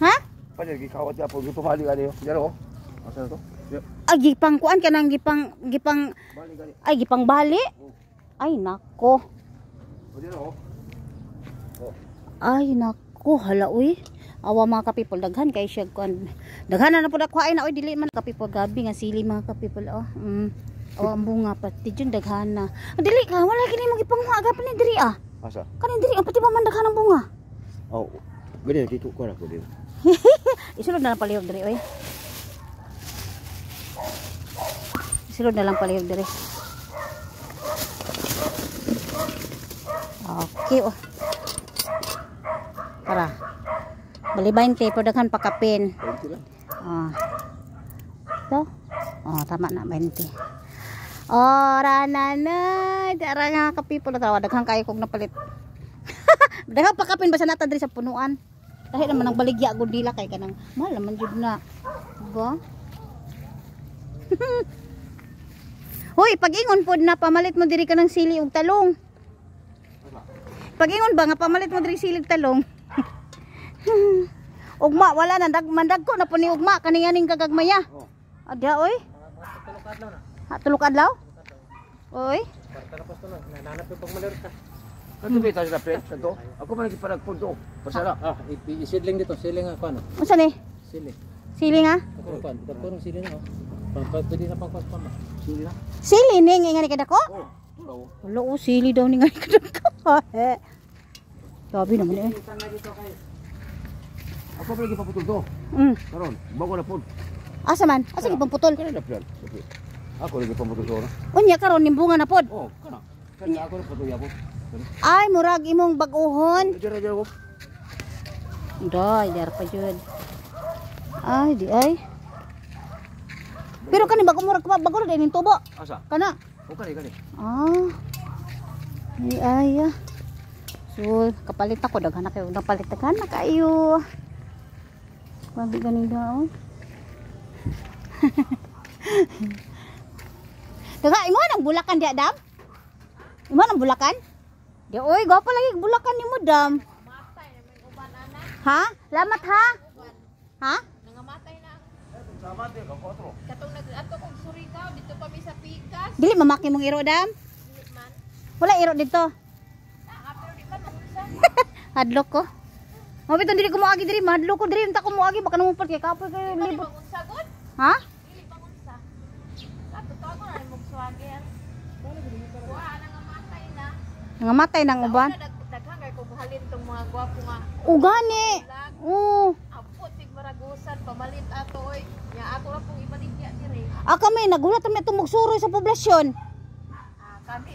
Ha? Pwede gikawat ya po gusto mali gani yo. Dero. Asa to? Ay gipang kuan ka nang gipang Bali gani. ay gipang bali. Ay nako. O dero. Oh. Ay nako hala uy. Awa mga kapipol daghan kay siya kuan. Daghan na pud ako ay na oy dili man kapipol gabi nga sili mga kapipol oh. Oh ang bunga pati jud daghan na. Dili ka wala kini mo gipanguha agapon ni diri ah. Asa? Kanin diri pati pa man daghan ang bunga. Oh. Gani dito ko ra ko dito. Isulod na lang palihog diri oy. Isulod na lang palihog diri. Okay oh. Tara. Balibayin kay padakan pakapin. 20 lang. Ito. Tama na 20. Ora na na. Dara nga kapipol na tawa daghang kayo kog napalit. Daghang pakapin basta nata diri sa punuan. Dahil naman ang baligya gud dila kay kanang mahal naman jud na. Ba? Hoy, pag-ingon pod na pamalit mo diri ka ng sili ug talong. Pag-ingon ba nga pamalit mo diri sili ug talong? Ugma wala na mandag ko na po ni ugma kaniyaning kagagmaya. Ada oy. Tulok adlaw? Oy. Nananap yung pagmalir ka. Kanto ba tayo sa pet? Kanto? Ako man nagparagpod to. Pasara. Isidling dito, siling nga ano? Unsa ni? Sili. Sili nga? Ako kan, dagko sili na oh. Pwede na pangkwas pa ma. Sili na. Sili ning nga ni kadako? Oh. Tulo. Wala o sili daw ni nga ni kadako. Sabi naman eh. Ako ba lagi paputol to? Karon, bago na pod. Asa man? Asa gipang putol? Kana na plan. Ako lagi paputol to na. Unya karon ning bunga na pod. Oh, kana. Kana ako na patuloy ako. Ay murag imong bag-ohon. Dira ko. Day, dar pa jud. Ay di ay. Pero kani bago murag bago na ning tubo. Asa? Kana. O kani. Ay ay. So, kapalit ako daghan na kayo. Napalit daghan na kayo. Babi ganing daw. Daga imo nang bulakan di Adam? Imo nang bulakan? Di oy, gapa lagi bulakan nimo Dam. Matay na may uban ana. Ha? Lamat ha? Ha? Nangamatay na. Samatay ka ko. Katong nag-ato kog Surigao dito pa mi sa Pikas. Dili mamaki mong iro Dam? Dili man. Wala iro dito. Pero di man unsa. Hadlok ko. Mabiton dili ko moagi diri, mahadlok ko diri unta ko moagi baka namupot kay kapoy kay Dili libot. man unsa gud. Ha? Dili man unsa. Kato tago na mo swagger. Wa nangamatay na. Nangamatay nang uban. Daghang kay kog halin tong mga gwapo nga. Ugani. Oo. Abot sig maragusan pamalit ato oy. Nya ako ra pong ibaligya diri. Kami nagulat kami itong magsuroy sa poblasyon. Kami